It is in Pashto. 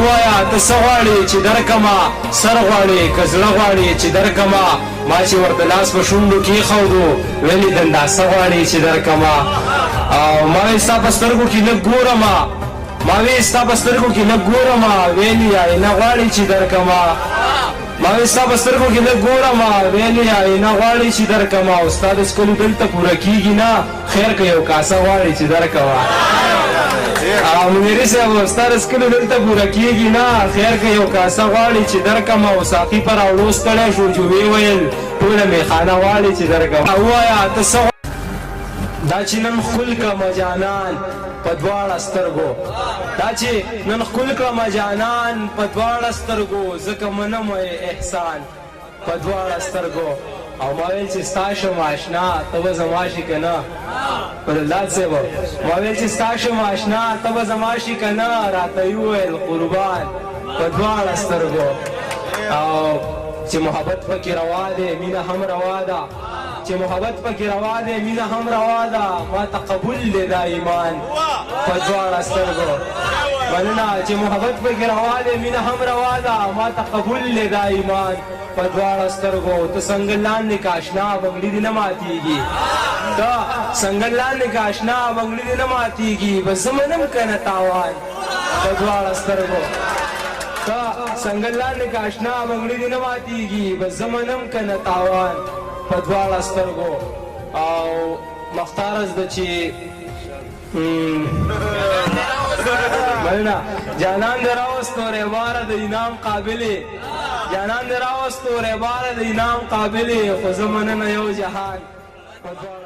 وایا ته څه غواړې چې درکما سر غواړې که زړه غواړې چې درکما ما چې ورته لاس په شونډو کېښودو ویلې دندا څه غواړې چې درکما او ما ویل ستا په سترګو کې لږ ګورمه ما ویل ستا په سترګو کې لږ ګورمه ویلې آینه غواړې چې درکما ما ویل ستا په سترګو کې لږ ګورمه ویلې آینه غواړې چې درکما او ستا د څکلو دلته پوره کېږي نه خیر که یو کاسه غواړې چې درکما او منیري صاحب ستا د څکلو دلته پوره کېږي نه خیر که یو کاسه غواړې چې درکما او ساقي په راوړو ستړی شو چې ویې ویل ټوله میخانه غواړې چې درکما ووایه ته څه دا چې نن ښکل کړمه جانان په دواړه سترګو دا چې نن ښکل کړمه جانان په دواړه سترګو ځکه منم احسان په دواړه سترګو او ما ویل چې ستا شم اشنا ته به زما شي که نه بدلداد صاحب ما ویل چې ستا شم اشنا ته به زما شي که نه راته یې وویل قربان په دواړه سترګو او چې محبت پکې روا دی مینه هم روا ده چې محبت پکې روا دی مینه هم روا ده ما ته قبول دی دا ایمان په دواړه سترګو مننه چې محبت پکې روا دی مینه هم روا ده ما ته قبول دی دا ایمان په دواړه سترګو ته څنګه لاندې که اشنا بنګړي دې نه ماتېږي ته څنګه لاندې که اشنا بنګړي دې نه ماتېږي بس زه منم که نه تاوان په دواړه سترګو ته څنګه لاندې که اشنا بنګړي دې نه ماتېږي بس زه منم که نه تاوان په دواړه سترګو او مختارز ده چې مننه جانان دې راوستو ریباره د انعام قابلې جانان دې راوستو ریباره د انعام قابلې خو زه مننه یو جهان په دواړه